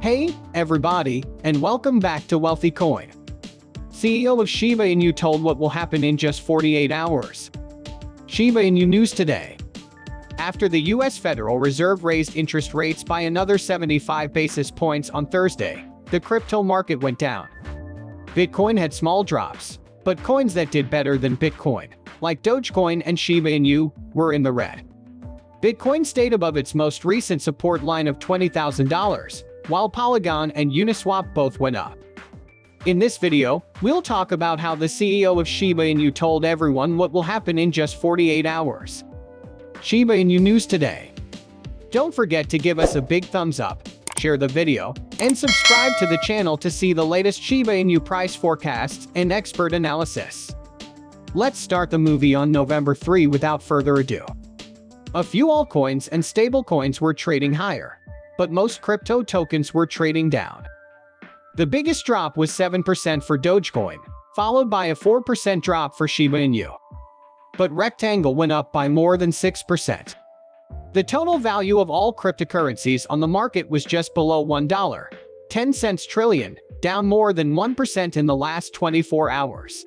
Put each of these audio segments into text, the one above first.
Hey, everybody, and welcome back to Wealthy Coin. CEO of Shiba Inu told what will happen in just 48 hours. Shiba Inu news today. After the U.S. Federal Reserve raised interest rates by another 75 basis points on Thursday, the crypto market went down. Bitcoin had small drops, but coins that did better than Bitcoin, like Dogecoin and Shiba Inu, were in the red. Bitcoin stayed above its most recent support line of $20,000, while Polygon and Uniswap both went up. In this video, we'll talk about how the CEO of Shiba Inu told everyone what will happen in just 48 hours. Shiba Inu news today. Don't forget to give us a big thumbs up, share the video, and subscribe to the channel to see the latest Shiba Inu price forecasts and expert analysis. Let's start the movie on November 3 without further ado. A few altcoins and stablecoins were trading higher, but most crypto tokens were trading down. The biggest drop was 7% for Dogecoin, followed by a 4% drop for Shiba Inu. But Rectangle went up by more than 6%. The total value of all cryptocurrencies on the market was just below $1.10 trillion, down more than 1% in the last 24 hours.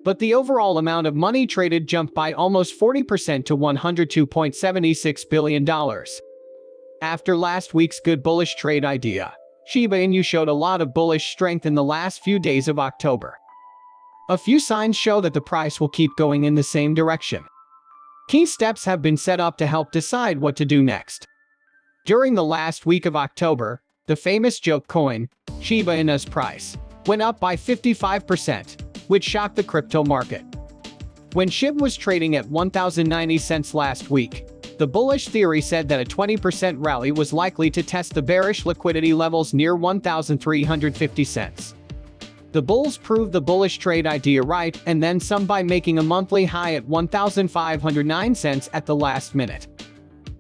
But the overall amount of money traded jumped by almost 40% to $102.76 billion. After last week's good bullish trade idea, Shiba Inu showed a lot of bullish strength in the last few days of October. A few signs show that the price will keep going in the same direction. Key steps have been set up to help decide what to do next. During the last week of October, the famous joke coin, Shiba Inu's price, went up by 55%, which shocked the crypto market. When SHIB was trading at 1,090 cents last week, the bullish theory said that a 20% rally was likely to test the bearish liquidity levels near 1,350 cents. The bulls proved the bullish trade idea right and then some by making a monthly high at 1,509 cents at the last minute.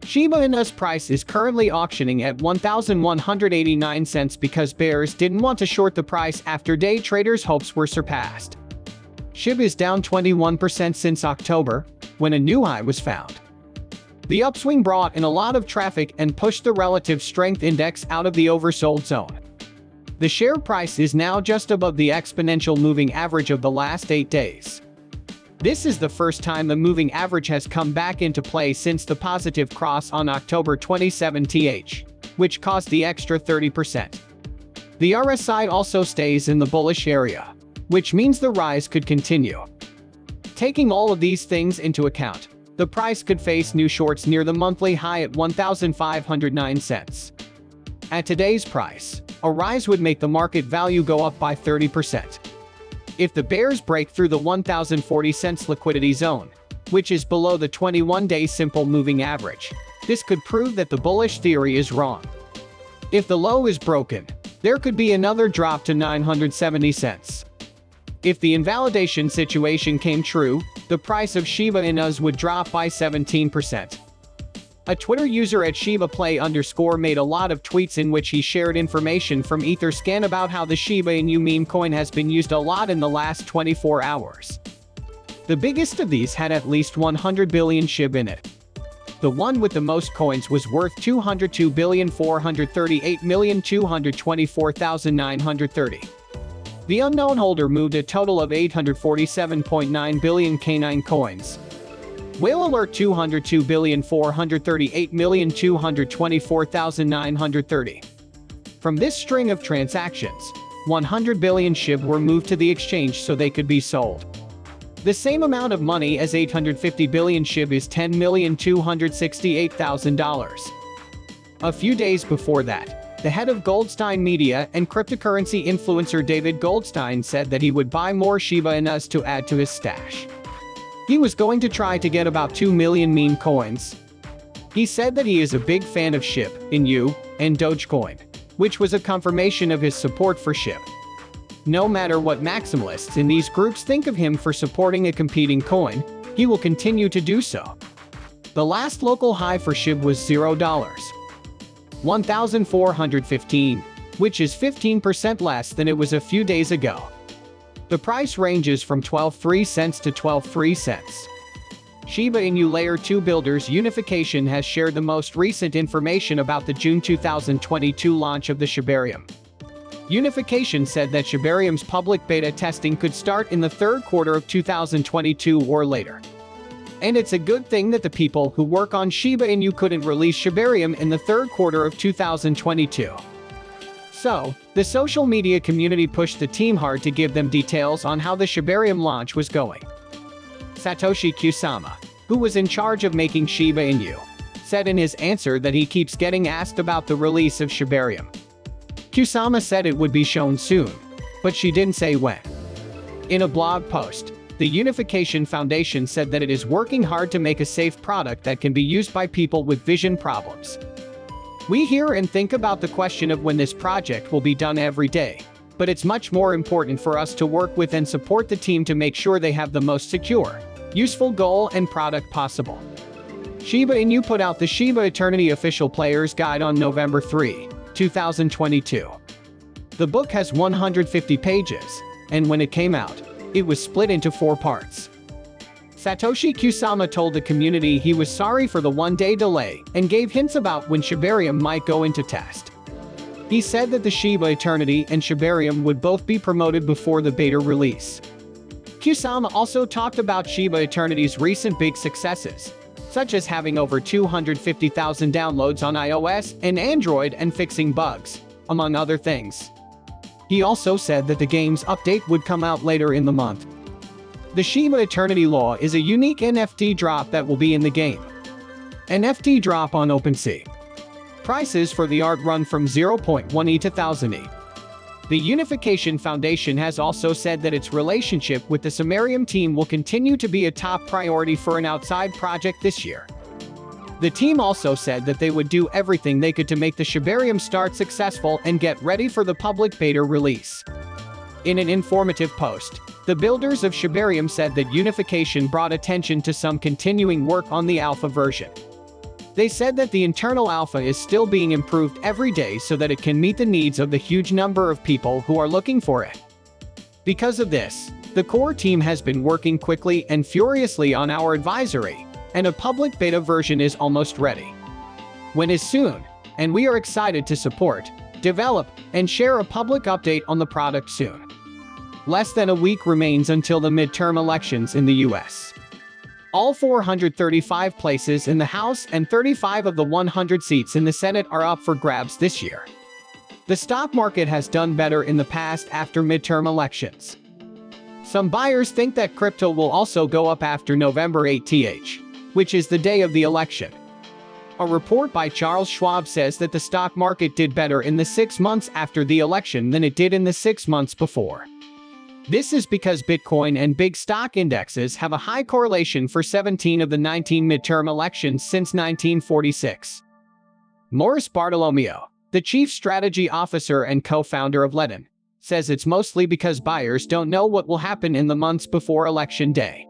Shiba Inu's price is currently auctioning at 1,189 cents because bears didn't want to short the price after day traders' hopes were surpassed. SHIB is down 21% since October, when a new high was found. The upswing brought in a lot of traffic and pushed the relative strength index out of the oversold zone. The share price is now just above the exponential moving average of the last 8 days. This is the first time the moving average has come back into play since the positive cross on October 27th, which caused the extra 30%. The RSI also stays in the bullish area, which means the rise could continue. Taking all of these things into account, the price could face new shorts near the monthly high at 1,509 cents. At today's price, a rise would make the market value go up by 30%. If the bears break through the 1,040 cents liquidity zone, which is below the 21-day simple moving average, this could prove that the bullish theory is wrong. If the low is broken, there could be another drop to 970 cents. If the invalidation situation came true, the price of Shiba Inus would drop by 17%. A Twitter user at ShibaPlay_ made a lot of tweets in which he shared information from Etherscan about how the Shiba Inu meme coin has been used a lot in the last 24 hours. The biggest of these had at least 100 billion SHIB in it. The one with the most coins was worth 202,438,224,930. The unknown holder moved a total of 847.9 billion K9 coins. Whale Alert 202,438,224,930. From this string of transactions, 100 billion SHIB were moved to the exchange so they could be sold. The same amount of money as 850 billion SHIB is $10,268,000. A few days before that, the head of Goldstein Media and cryptocurrency influencer David Goldstein said that he would buy more Shiba Inus to add to his stash. He was going to try to get about 2 million meme coins. He said that he is a big fan of Shiba Inu and Dogecoin, which was a confirmation of his support for SHIB. No matter what maximalists in these groups think of him for supporting a competing coin, he will continue to do so. The last local high for SHIB was $1,415, which is 15% less than it was a few days ago. The price ranges from 12.3 cents to 12.3 cents. Shiba Inu Layer 2 Builders Unification has shared the most recent information about the June 2022 launch of the Shibarium. Unification said that Shibarium's public beta testing could start in the third quarter of 2022 or later. And it's a good thing that the people who work on Shiba Inu couldn't release Shibarium in the third quarter of 2022. So, the social media community pushed the team hard to give them details on how the Shibarium launch was going. Satoshi Kusama, who was in charge of making Shiba Inu, said in his answer that he keeps getting asked about the release of Shibarium. Kusama said it would be shown soon, but she didn't say when. In a blog post, the Unification Foundation said that it is working hard to make a safe product that can be used by people with vision problems. We hear and think about the question of when this project will be done every day, but it's much more important for us to work with and support the team to make sure they have the most secure, useful goal and product possible. Shiba Inu put out the Shiba Eternity Official Player's Guide on November 3, 2022. The book has 150 pages, and when it came out, it was split into 4 parts. Satoshi Kusama told the community he was sorry for the one-day delay and gave hints about when Shibarium might go into test. He said that the Shiba Eternity and Shibarium would both be promoted before the beta release. Kusama also talked about Shiba Eternity's recent big successes, such as having over 250,000 downloads on iOS and Android and fixing bugs, among other things. He also said that the game's update would come out later in the month. The Shiba Eternity Law is a unique NFT drop that will be in the game. NFT drop on OpenSea. Prices for the art run from 0.1 ETH to 1000 ETH. The Unification Foundation has also said that its relationship with the Shibarium team will continue to be a top priority for an outside project this year. The team also said that they would do everything they could to make the Shibarium start successful and get ready for the public beta release. In an informative post, the builders of Shibarium said that Unification brought attention to some continuing work on the alpha version. They said that the internal alpha is still being improved every day so that it can meet the needs of the huge number of people who are looking for it. Because of this, the core team has been working quickly and furiously on our advisory, and a public beta version is almost ready. When is soon, and we are excited to support, develop, and share a public update on the product soon. Less than a week remains until the midterm elections in the US. All 435 places in the House and 35 of the 100 seats in the Senate are up for grabs this year. The stock market has done better in the past after midterm elections. Some buyers think that crypto will also go up after November 8th, which is the day of the election. A report by Charles Schwab says that the stock market did better in the 6 months after the election than it did in the 6 months before. This is because Bitcoin and big stock indexes have a high correlation for 17 of the 19 midterm elections since 1946. Morris Bartolomeo, the chief strategy officer and co-founder of Ledon, says it's mostly because buyers don't know what will happen in the months before election day.